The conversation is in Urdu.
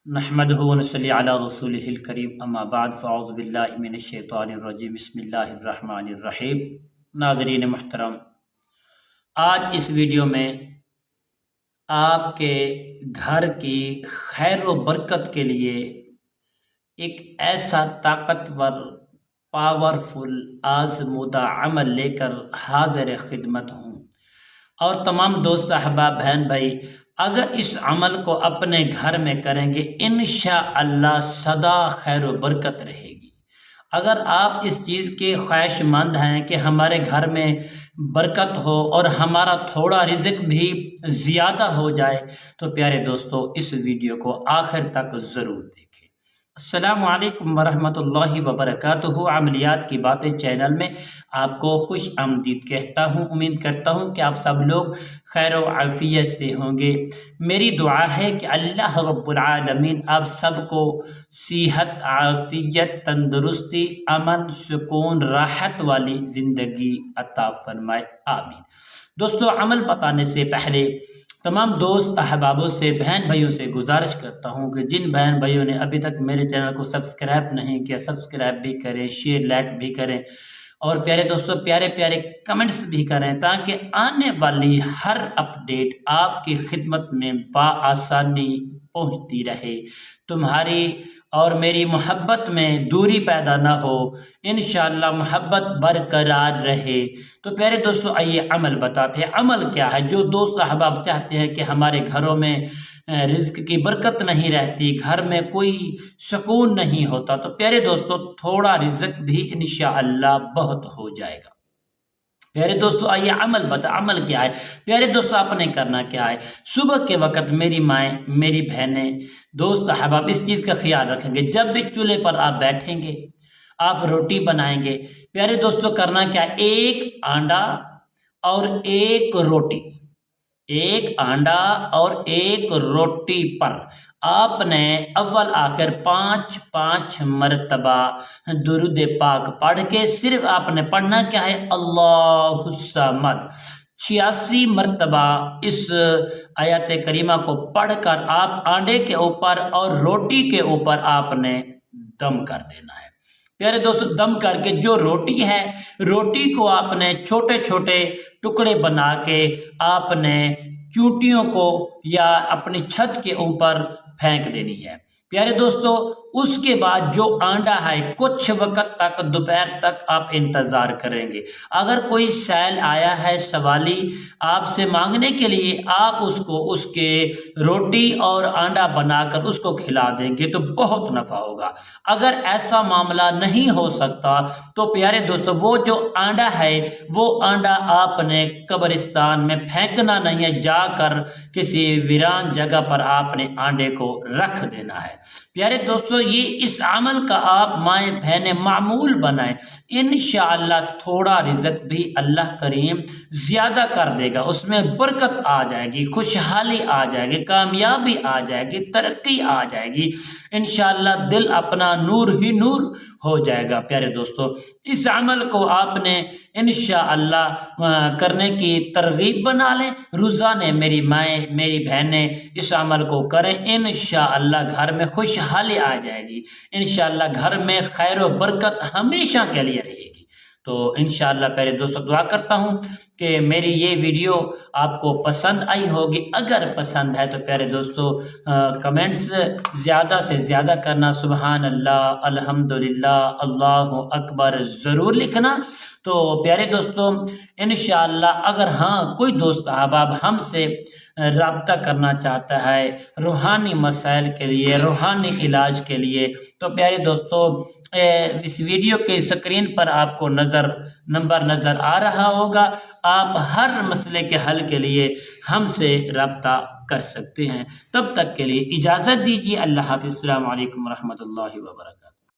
نحمدہ ونصلی علی رسولہ الکریم اما بعد فاعوذ باللہ من الشیطان الرجیم بسم اللہ الرحمن الرحیم۔ ناظرین محترم، آج اس ویڈیو میں آپ کے گھر کی خیر و برکت کے لیے ایک ایسا طاقتور پاورفل آزمودہ عمل لے کر حاضر خدمت ہوں، اور تمام دوست احباب بہن بھائی اگر اس عمل کو اپنے گھر میں کریں گے انشاءاللہ سدا خیر و برکت رہے گی۔ اگر آپ اس چیز کے خواہش مند ہیں کہ ہمارے گھر میں برکت ہو اور ہمارا تھوڑا رزق بھی زیادہ ہو جائے تو پیارے دوستو اس ویڈیو کو آخر تک ضرور دیکھیں۔ السلام علیکم ورحمۃ اللہ وبرکاتہ۔ عملیات کی باتیں چینل میں آپ کو خوش آمدید کہتا ہوں۔ امید کرتا ہوں کہ آپ سب لوگ خیر و عافیت سے ہوں گے۔ میری دعا ہے کہ اللہ رب العالمین آپ سب کو صحت، عافیت، تندرستی، امن، سکون، راحت والی زندگی عطا فرمائے، آمین۔ دوستو، عمل بتانے سے پہلے تمام دوست احبابوں سے، بہن بھائیوں سے گزارش کرتا ہوں کہ جن بہن بھائیوں نے ابھی تک میرے چینل کو سبسکرائب نہیں کیا سبسکرائب بھی کریں، شیئر لائک بھی کریں، اور پیارے دوستو پیارے پیارے کمنٹس بھی کریں تاکہ آنے والی ہر اپڈیٹ آپ کی خدمت میں بآسانی پہنچتی رہے، تمہاری اور میری محبت میں دوری پیدا نہ ہو، انشاءاللہ محبت برقرار رہے۔ تو پیارے دوستو آئیے عمل بتاتے ہیں۔ عمل کیا ہے؟ جو دوست احباب چاہتے ہیں کہ ہمارے گھروں میں رزق کی برکت نہیں رہتی، گھر میں کوئی سکون نہیں ہوتا، تو پیارے دوستو تھوڑا رزق بھی انشاءاللہ بہت ہو جائے گا۔ پیارے دوستو آئیے عمل کیا ہے؟ پیارے دوستو آپ نے کرنا کیا ہے؟ صبح کے وقت میری مائیں، میری بہنیں، دوست احباب اس چیز کا خیال رکھیں گے، جب بھی چولہے پر آپ بیٹھیں گے، آپ روٹی بنائیں گے، پیارے دوستو کرنا کیا ہے؟ ایک آنڈا اور ایک روٹی، ایک آنڈا اور ایک روٹی پر آپ نے اول آخر 5 مرتبہ درود پاک پڑھ کے صرف آپ نے پڑھنا کیا ہے؟ اللہ الصمد 86 مرتبہ اس آیت کریمہ کو پڑھ کر آپ آنڈے کے اوپر اور روٹی کے اوپر آپ نے دم کر دینا ہے۔ پیارے دوستو دم کر کے جو روٹی ہے، روٹی کو آپ نے چھوٹے چھوٹے ٹکڑے بنا کے آپ نے چونٹیوں کو یا اپنی چھت کے اوپر پھینک دینی ہے۔ پیارے دوستو اس کے بعد جو آنڈا ہے کچھ وقت تک دوپہر تک آپ انتظار کریں گے۔ اگر کوئی سیل آیا ہے سوالی آپ سے مانگنے کے لیے، آپ اس کے روٹی اور آنڈا بنا کر اس کو کھلا دیں گے تو بہت نفع ہوگا۔ اگر ایسا معاملہ نہیں ہو سکتا تو پیارے دوستو وہ جو آنڈا ہے وہ آنڈا آپ نے قبرستان میں پھینکنا نہیں ہے، جا کر کسی ویران جگہ پر آپ نے آنڈے کو رکھ دینا ہے۔ پیارے دوستو یہ اس عمل کا آپ مائیں بہنیں معمول بنائیں، انشاءاللہ تھوڑا رزق بھی اللہ کریم زیادہ کر دے گا، اس میں برکت آ جائے گی، خوشحالی آ جائے گی، کامیابی آ جائے گی، ترقی آ جائے گی، انشاءاللہ دل اپنا نور ہی نور ہو جائے گا۔ پیارے دوستو اس عمل کو آپ نے انشاءاللہ کرنے کی ترغیب بنا لیں، روزانے میری مائیں میری بہنیں اس عمل کو کریں، انشاءاللہ گھر میں خوشحالی آ جائے گی، انشاءاللہ گھر میں خیر و برکت ہمیشہ کے لیے رہے گی۔ تو انشاءاللہ پیارے دوستو دعا کرتا ہوں کہ میری یہ ویڈیو آپ کو پسند آئی ہوگی۔ اگر پسند ہے تو پیارے دوستو کمنٹس زیادہ سے زیادہ کرنا، سبحان اللہ، الحمدللہ، اللہ اکبر ضرور لکھنا۔ تو پیارے دوستو انشاءاللہ اگر کوئی دوست احباب ہم سے رابطہ کرنا چاہتا ہے روحانی مسائل کے لیے، روحانی علاج کے لیے، تو پیارے دوستو اس ویڈیو کے اسکرین پر آپ کو نمبر نظر آ رہا ہوگا، آپ ہر مسئلے کے حل کے لیے ہم سے رابطہ کر سکتے ہیں۔ تب تک کے لیے اجازت دیجیے، اللہ حافظ، السلام علیکم ورحمۃ اللہ وبرکاتہ۔